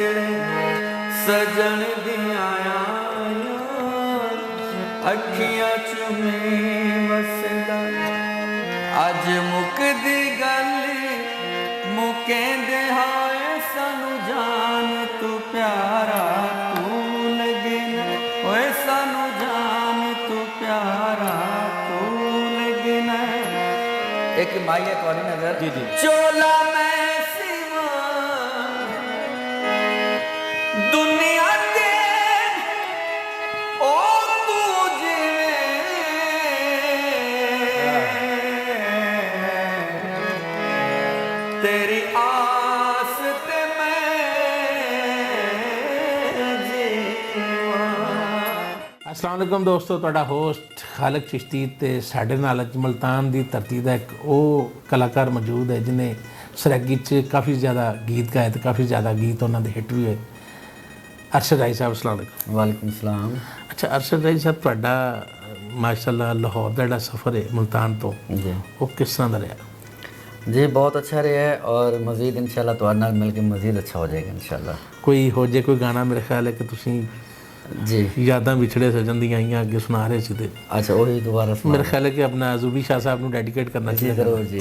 ਵਿਛੜੇ ਸਜਣ ਦੀਆਂ ਆਈਆਂ ਅੱਖੀਆਂ ਚੁੰਮੀ ਵਸਦਾ। ਅੱਜ ਮੁੱਕਦੀ ਗੱਲ ਮੁਕੇਂਦੇ ਹਾਏ ਸਾਨੂੰ ਜਾਨ ਤੂੰ ਪਿਆਰਾ ਤੂੰ ਲਗੇ ਨਾ ਓਏ ਸਾਨੂੰ ਜਾਨ ਤੂੰ ਪਿਆਰਾ ਤੂੰ ਲਗੇ ਨਾ। ਇੱਕ ਮਾਈ ਹੈ ਤੁਹਾਡੀ ਨਜ਼ਰ ਜੀ ਜੀ ਚੋਲਾ ਮੈਂ ਸਿਵਾ ਦੁਨੀਆ ਦੇ ਓ ਤੂੰ ਜਿਵੇਂ ਤੇਰੀ ਆਸ ਤੇ अस्सलाम वालेकुम दोस्तों, ਤੁਹਾਡਾ ਹੋਸਟ ਖਾਲਕ ਚਿਸ਼ਤੀ ਤੇ ਸਾਡੇ ਨਾਲ ਅੱਜ ਮੁਲਤਾਨ ਦੀ ਧਰਤੀ ਦਾ ਇੱਕ ਉਹ ਕਲਾਕਾਰ ਮੌਜੂਦ ਹੈ ਜਿਹਨੇ ਸਰੈਗੀ 'ਚ ਕਾਫੀ ਜ਼ਿਆਦਾ ਗੀਤ ਗਾਏ ਤੇ ਕਾਫੀ ਜ਼ਿਆਦਾ ਗੀਤ ਉਹਨਾਂ ਦੇ ਹਿੱਟ ਵੀ ਹੋਏ। ਅਰਸ਼ਦ ਰਾਈ ਸਾਹਿਬ, अस्सलाम वालेकुम। ਵਾਲੇਕੁਮ ਸਲਾਮ। ਅੱਛਾ ਅਰਸ਼ਦ ਰਾਈ ਸਾਹਿਬ, ਤੁਹਾਡਾ ਮਾਸ਼ਾਅੱਲਾ ਲਾਹੌਰ ਦਾ ਜਿਹੜਾ ਸਫ਼ਰ ਹੈ ਮੁਲਤਾਨ ਤੋਂ ਜੀ ਉਹ ਕਿਸ ਤਰ੍ਹਾਂ ਦਾ ਰਿਹਾ? जी बहुत अच्छा रहा है और मज़ीद इंशाल्लाह ਤੁਹਾਡੇ ਨਾਲ ਮਿਲ ਕੇ ਮਜ਼ੀਦ ਅੱਛਾ ਹੋ ਜਾਏਗਾ इंशाल्लाह। ਕੋਈ ਹੋ ਜੇ ਕੋਈ ਗਾਣਾ ਮੇਰੇ ਖਿਆਲ ਹੈ ਕਿ ਤੁਸੀਂ जी ਯਾਦਾਂ ਵਿਛੜੇ ਸਜਣ ਦੀਆਂ ਆਈਆਂ ਅੱਗੇ ਸੁਣਾ ਰਹੇ ਸੀ ਤੇ अच्छा वही दोबारा ਮੇਰੇ ਖਿਆਲ ਹੈ ਕਿ ਆਪਣਾ ਜ਼ੂਬੀ ਸ਼ਾਹ ਸਾਹਿਬ ਨੂੰ ਡੈਡੀਕੇਟ ਕਰਨਾ जी ਚਾਹੀਦਾ। जरूर जी।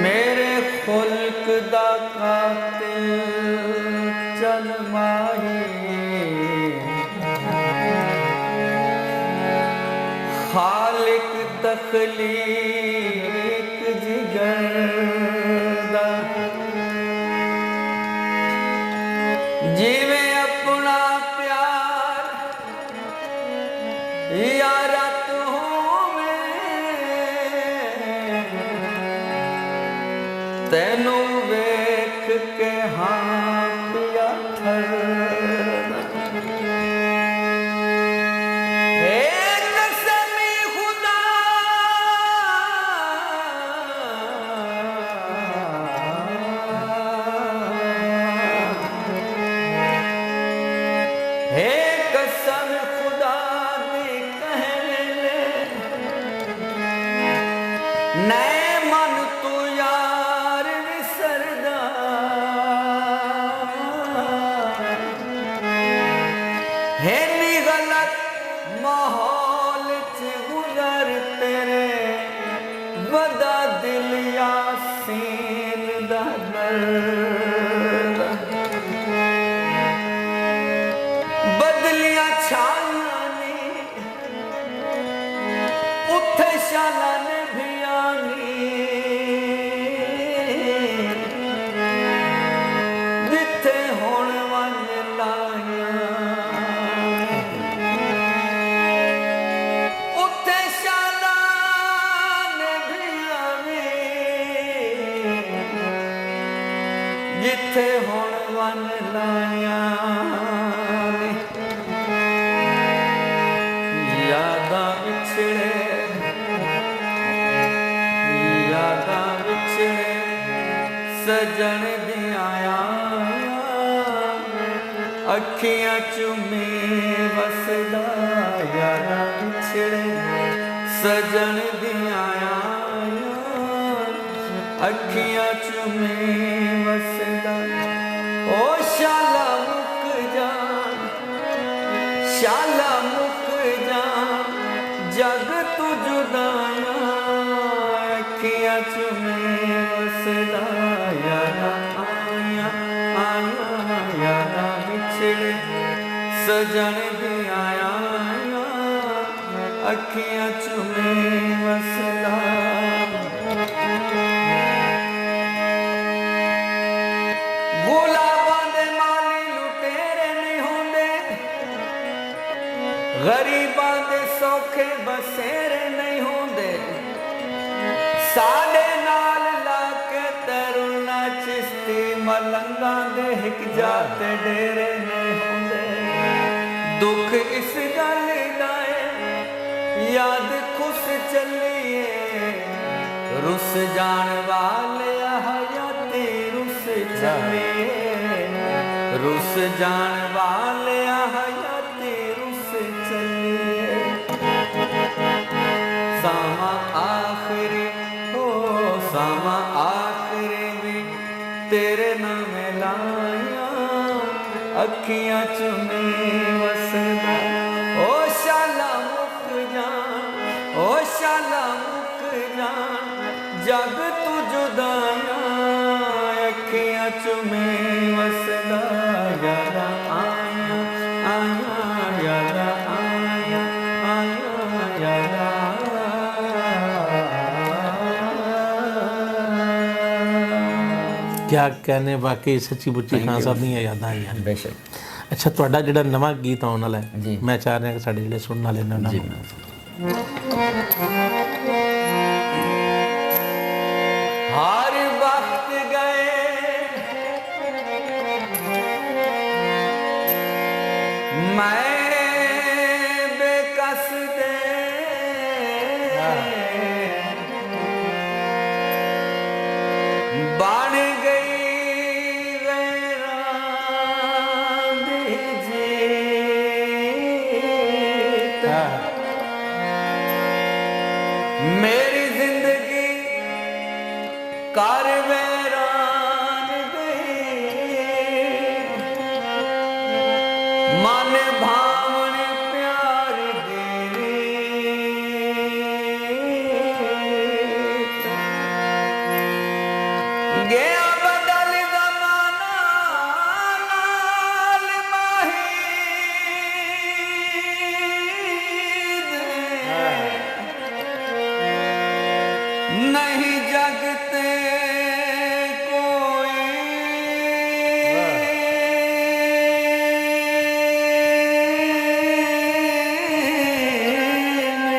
मेरे खुल्क दा कातिल चल माही खालिक तखलीक जिगर दा जिवें अपना प्यार यारा ਤੈਨੂੰ ਵੇਖ ਕੇ ਹਾਂ ਪਿਆ ਠਰਦਾ ਏ ਕਸਮੀ ਖੁਦਾ ਏ ਕਸਮ ਖੁਦਾ ਦੀ ਕਹਿ ਲੈ ਨੈ ਮਨ ਤੂੰ माहौल च गुजर तेरे वदा दिल यासीन दा दर्द बदलियां छाइयां ने उत्थे शाला ने भी आनी जिथे हुण वंज लाया ਜਿੱਥੇ ਹੁਣ ਵਨ ਲਾਇਆ ਨੇ ਯਾਦਾਂ ਵਿਛੜੇ ਸਜਣ ਦੀਆਂ ਆਈਆਂ ਅੱਖੀਆਂ ਚੁੰਮੀ ਵਸਦਾ। ਯਾਦਾਂ ਵਿਛੜੇ ਸਜਣ ਦੀਆਂ ਆਈਆਂ ਅੱਖੀਆਂ ਚੁੰਮੀ ਵਸਦਾ। ਓ ਸ਼ਾਲਾ ਮੁੱਕ ਜਾਣ ਸ਼ਾਲਾ ਮੁੱਕ ਜਾਣ ਜਗ ਤੂੰ ਜੁਦਾਈਆਂ ਅੱਖੀਆਂ ਚੁੰਮੀ ਵਸਦਾ। ਯਾਦਾਂ ਆਈਆਂ ਆਈਆਂ ਯਾਦਾਂ ਵਿਛੜੇ ਸਜਣ ਦੀਆਂ ਆਈਆਂ ਅੱਖੀਆਂ ਚੁੰਮੀ ਵਸਦਾ। ਗੁਲਾਬਾਂ ਦੇ ਮਾਲੀ ਲੁਟੇਰੇ ਨਹੀਂ ਹੁੰਦੇ ਗਰੀਬਾਂ ਦੇ ਸੌਖੇ ਬਸੇਰੇ ਨਹੀਂ ਹੁੰਦੇ ਸਾਡੇ ਨਾਲ ਲਾ ਕੇ ਤਰੁਣਾ ਚਿਸ਼ਤੀ ਮਲੰਗਾਂ ਦੇ ਹਿਕ ਜਾ ਤੇ ਡੇਰੇ ਨੇ ਹੁੰਦੇ ਦੁੱਖ ਇਸ ਗੱਲ ਦਾ ਏ ਯਾਦ ਖੁਸ਼ ਚੱਲੀਏ ਰੁੱਸ ਜਾਣ ਵਾਲਿਆ ਹਯਾਤੀ ਰੁੱਸ ਚੱਲੀਏ ਰੁੱਸ ਜਾਣ ਵਾਲਿਆ ਹਯਾਤੀ ਰੁੱਸ ਚੱਲੀਏ ਸਾਮਾ ਆਖਰੀ ਹੋ ਸਾਮਾ ਆਖਰੀ ਵੀ ਤੇਰੇ ਨਾਮ ਲਾਇਆ ਅੱਖੀਆਂ ਚ ਮੈਂ ਵਸਦਾ ਓ ਸ਼ਾਲਾ ਮੁੱਕ ਜਾਣ ਓ ਸ਼ਾਲਾ ਮੁੱਕ ਜਾਣ ਜਗ ਤੂੰ ਜੁਦਾਈਆਂ ਅੱਖੀਆਂ ਚ ਮੈਂ ਵਸਦਾ ਯਾਦਾਂ ਆਈਆਂ ਆਈਆਂ ਯਾਦਾਂ ਆਈਆਂ ਆਈਆਂ ਯਾਦਾਂ क्या कहने वाकई सच्ची मुच्ची खान साहब ਦੀਆਂ ਯਾਦਾਂ ਆਈਆਂ ਨੇ। ਬੇਸ਼ੱਕ ਅੱਛਾ ਤੁਹਾਡਾ ਜਿਹੜਾ ਨਵਾਂ ਗੀਤ ਆਉਣ ਵਾਲਾ ਹੈ ਜੀ। ਮੈਂ ਚਾਹ ਰਿਹਾ ਕਿ ਸਾਡੇ ਜਿਹੜੇ ਸੁਣਨ ਵਾਲੇ ਨੇ ਉਹਨਾਂ ਨੂੰ हर वक्त गए मैं बेकस दे बन गई गैरां दी जीत मेरी जिंदगी कर वैरान गई मन भावन प्यार दे गया बदल जमाना नाल माही नहीं जगते कोई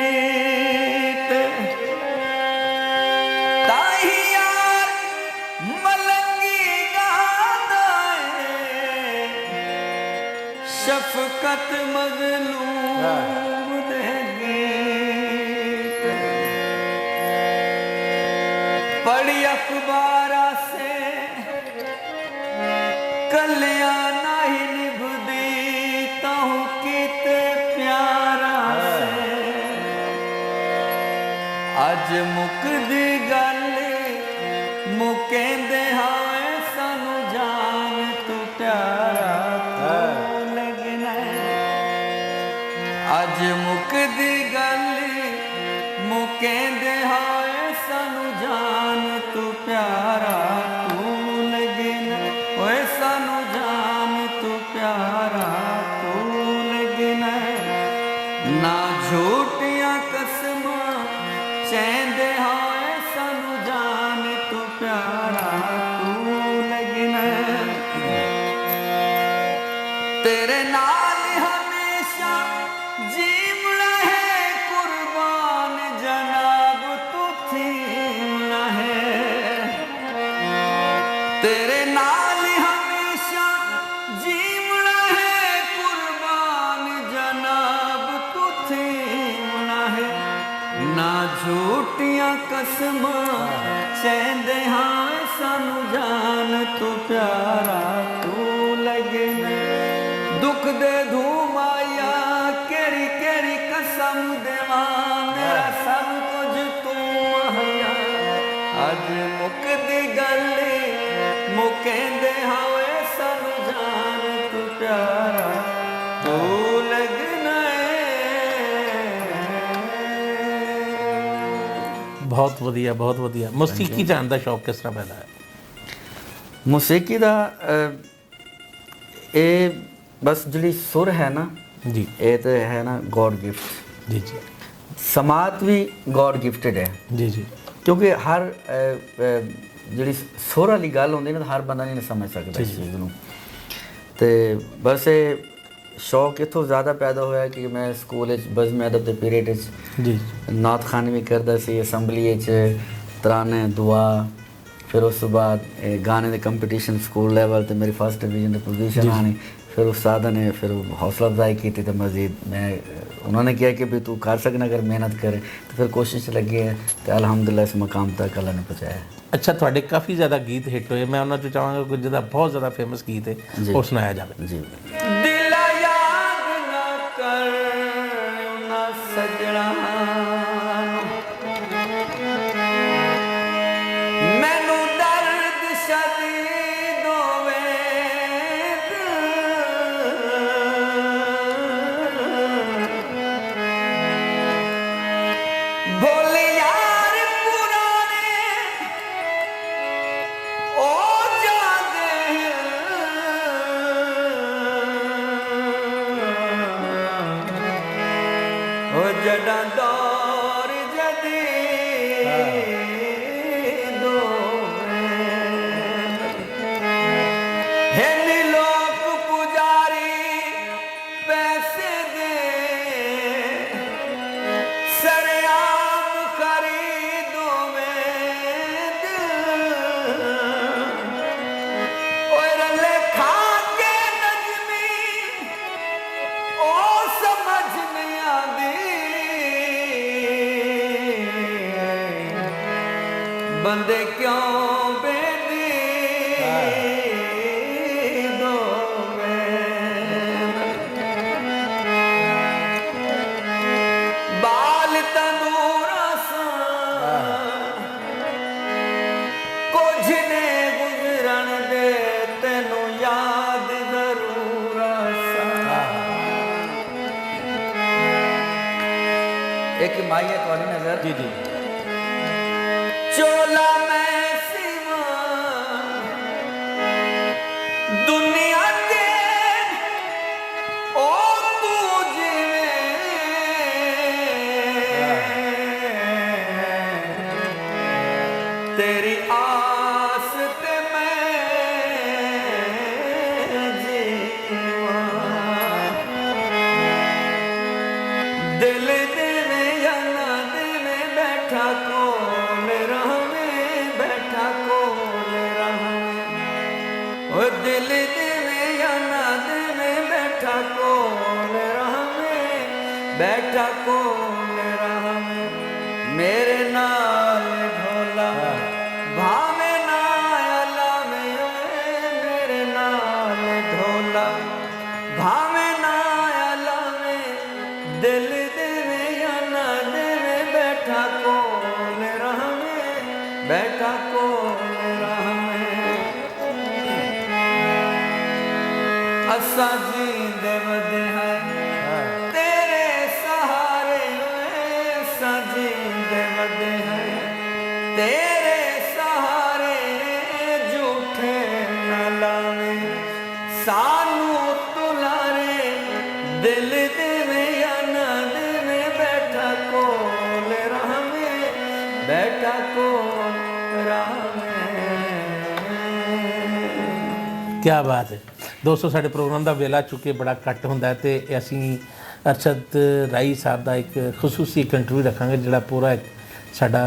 मीत ताही यार मलंगी गादा शफकत मजलूम दे गीत पढ़ी अखबारा से कलिया नहीं निभदी ताहू किते प्यारा से अज मुकदी गल मुकेंदे हाए सानू जान तू प्यारा तू लगना अज मुकदी गल मुकेंदे हाए सानू जान तू प्यारा तू लगना ओए सानू जान तू प्यारा तू लगना ना झूठियां कसमां चैंदे हाए सानू जान तू प्यारा तू लगना तेरे नाल हमेशा जीवना है कुर्बान जनाब तू थीमना है तेरे नाल हमेशा जीवना है कुर्बान जनाब तू थीमना है ना झूठियां कसमां चैंदे हाँ सानू जान तू प्यारा तू लगना दुख दे धूम आया केरी केरी कसम देवा मेरा सब कुछ तू महया अज मुकदी गल मुकेंदे हावे सानू जान तू प्यारा तू लगना ਬਹੁਤ ਵਧੀਆ ਬਹੁਤ ਵਧੀਆ ਮੌਸੀਕੀ ਜਾਣ ਦਾ ਸ਼ੌਕ ਕਿਸ ਤਰ੍ਹਾਂ ਪੈਦਾ ਹੈ ਮੌਸੀਕੀ ਦਾ ਇਹ ਬਸ ਜਿਹੜੀ ਸੁਰ ਹੈ ਨਾ ਜੀ ਇਹ ਤਾਂ ਹੈ ਨਾ ਗੋਡ ਗਿਫਟ ਜੀ ਜੀ ਸਮਾਤ ਵੀ ਗੋਡ ਗਿਫਟਡ ਹੈ ਜੀ ਜੀ ਕਿਉਂਕਿ ਹਰ ਜਿਹੜੀ ਸੁਰ ਵਾਲੀ ਗੱਲ ਹੁੰਦੀ ਨਾ ਤਾਂ ਹਰ ਬੰਦਾ ਨਹੀਂ ਸਮਝ ਸਕਦਾ ਇਸ ਚੀਜ਼ ਨੂੰ ਤੇ ਬਸ ਇਹ ਸ਼ੌਕ ਇੱਥੋਂ ਜ਼ਿਆਦਾ ਪੈਦਾ ਹੋਇਆ ਕਿ ਮੈਂ ਸਕੂਲ ਵਿੱਚ ਬਜ਼ਮ ਅਦਬ ਦੇ ਪੀਰੀਅਡ ਵਿੱਚ ਜੀ ਨਾਤ ਖਾਨੀ ਵੀ ਕਰਦਾ ਸੀ ਅਸੈਂਬਲੀ ਵਿੱਚ ਤਰਾਨੇ ਦੁਆ ਫਿਰ ਉਸ ਤੋਂ ਬਾਅਦ ਇਹ ਗਾਣੇ ਦੇ ਕੰਪੀਟੀਸ਼ਨ ਸਕੂਲ ਲੈਵਲ ਤੇ ਮੇਰੀ ਫਸਟ ਡਿਵੀਜ਼ਨ ਦੀ ਪੋਜੀਸ਼ਨ ਆਣੀ। ਫਿਰ ਉਸਤਾਦਾਂ ਨੇ ਫਿਰ ਹੌਸਲਾ ਅਫਜ਼ਾਈ ਕੀਤੀ ਤੇ ਮਜ਼ੀਦ ਮੈਂ ਉਹਨਾਂ ਨੇ ਕਿਹਾ ਕਿ ਵੀ ਤੂੰ ਕਰ ਸਕਣਾ ਅਗਰ ਮਿਹਨਤ ਕਰੇ ਤੇ ਫਿਰ ਕੋਸ਼ਿਸ਼ ਲੱਗੀ ਹੈ ਤੇ ਅਲਹਮਦੁਲਿਲਾ ਇਸ ਮੁਕਾਮ ਤੱਕ ਅੱਲਾ ਨੇ ਪਹੁੰਚਾਇਆ। ਅੱਛਾ, ਤੁਹਾਡੇ ਕਾਫੀ ਜ਼ਿਆਦਾ ਗੀਤ ਹਿੱਟ ਹੋਏ, ਮੈਂ ਉਹਨਾਂ 'ਚੋਂ ਚਾਹਾਂਗਾ ਕੋਈ ਜਿਹਦਾ ਬਹੁਤ ਜ਼ਿਆਦਾ ਫੇਮਸ ਗੀਤ ਹੈ ਉਹ ਸੁਣਾਇਆ ਜਾਵੇ। ਜੀ। ਦਿਲਾ ਯਾਦ ਨਾ ਕਰ ਨਾ ਸਜਣਾ ਮੈਨੂੰ ਦਰਦ ਸ਼ਦੀਦ ਹੋਵੇ ਭੁੱਲ ਯਾਰ ਪੁਰਾਣੇ ਉਹ ਜਾਂਦੇ ਉਹ ਜੜਾਂ ਦੌਰ ਜਦੀਦ ਹੋਵੇ ਹਿੰਦ ਲੋਕ ਪੁਜਾਰੀ ਪੈਸੇ ਦੇ ਸਰਿਆਮ ਖਰੀਦੋ ਮੈਂ ਦਿਲ ਓਏ ਰੱਲੇ ਖਾ ਕੇ ਨਜ਼ਮੀ ਉਹ ਸਮਝ ਨਹੀਂ ਆਉਂਦੀ ਬੰਦੇ ਕਿਉਂ ਬੇਦੀ ਬਾਲ ਤੰਦੂਰਾ ਸਾਂ ਕੁਝ ਨੇ ਗੁਜ਼ਰਨ ਦੇ ਤੈਨੂੰ ਯਾਦ ਜ਼ਰੂਰ ਆਸਾਂ। ਇੱਕ ਮਾਈ ਹੈ ਤੁਹਾਡੀ ਨਜ਼ਰ ਜੀ ਜੀ। ਚੋਲਾ ਮੈਂ ਸਿਵਾ ਦੁਨੀਆ ਤੇ ਉਹ ਤੂੰ ਜਿਵੇਂ ਤੇਰੀ ਆਸ ਤੇ ਮੈਂ ਜੀਵਾਂ ਦਿਲ ਦੇਵੇਂ ਜਾਂ ਨਾ ਦੇਵੇਂ ਬੈਠਾ ਕੋਲ ਰਹਾਵੇਂ ਬੈਠਾ ਕੋਲ ਰਹਾਵੇਂ ਓ ਦਿਲ ਦੇਵੇਂ ਜਾਂ ਨਾ ਦੇਵੇਂ ਬੈਠਾ ਕੋਲ ਰਹਾਵੇਂ ਬੈਠਾ ਕੋਲ ਰਹਾਵੇਂ ਮੇਰੇ ਨਾਲ ਢੋਲਾ ਭਾਵੇਂ ਨਾ ਲਾਵੇਂ ਓਏ ਮੇਰੇ ਨਾਲ ਢੋਲਾ ਭਾਵੇਂ ਨਾ ਲਾਵੇਂ ਦਿਲ ਦੇਵੇਂ ਜਾਂ ਨਾ ਦੇਵੇਂ ਬੈਠਾ ਕੋਲ ਰਹਾਵੇਂ ਬੈਠਾ ਕੋਲ ਰਹਾਵੇਂ ਅਸਾਂ ਜੀਂਦੇ ਵਦੇ ਹੈ ਤੇਰੇ ਸਹਾਰੇ ਓਏ ਅਸਾਂ ਜੀਂਦੇ ਵਦੇ ਹੈ ਤੇਰੇ ਸਹਾਰੇ ਝੂਠੇ ਨਾ ਲਾਵੇਂ ਸਾਨੂੰ ਤੁਲਾਰੇ ਦਿਲ ਦੇਵੇਂ ਜਾਂ ਨਾ ਦੇਵੇਂ ਬੈਠਾ ਕੋਲ ਰਹਾਵੇਂ ਬੈਠਾ ਕੋਲ ਰਹਾਵੇਂ। ਕਿਆ ਬਾਤ ਹੈ ਦੋਸਤੋ, ਸਾਡੇ ਪ੍ਰੋਗਰਾਮ ਦਾ ਵੇਲਾ ਚੁੱਕੇ ਬੜਾ ਘੱਟ ਹੁੰਦਾ ਹੈ ਤੇ ਅਸੀਂ ਅਰਸ਼ਦ ਰਾਈ ਸਾਹਿਬ ਦਾ ਇੱਕ ਖਸੂਸੀ ਇੰਟਰਵਿਊ ਰੱਖਾਂਗੇ ਜਿਹੜਾ ਪੂਰਾ ਇੱਕ ਸਾਡਾ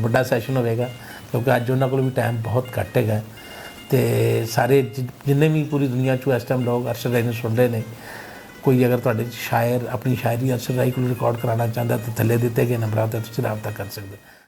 ਵੱਡਾ ਸੈਸ਼ਨ ਹੋਵੇਗਾ ਕਿਉਂਕਿ ਅੱਜ ਉਹਨਾਂ ਕੋਲ ਵੀ ਟਾਈਮ ਬਹੁਤ ਘੱਟ ਹੈਗਾ ਤੇ ਸਾਰੇ ਜਿੰਨੇ ਵੀ ਪੂਰੀ ਦੁਨੀਆ 'ਚੋਂ ਇਸ ਟਾਈਮ ਲੋਕ ਅਰਸ਼ਦ ਰਾਈ ਨੂੰ ਸੁਣ ਰਹੇ ਨੇ, ਕੋਈ ਅਗਰ ਤੁਹਾਡੇ ਸ਼ਾਇਰ ਆਪਣੀ ਸ਼ਾਇਰੀ ਅਰਸ਼ਦ ਰਾਈ ਕੋਲ ਰਿਕਾਰਡ ਕਰਾਉਣਾ ਚਾਹੁੰਦਾ ਤਾਂ ਥੱਲੇ ਦਿੱਤੇ ਗਏ ਨੰਬਰਾਂ 'ਤੇ ਤੁਸੀਂ ਰਾਬਤਾ ਕਰ ਸਕਦੇ ਹੋ।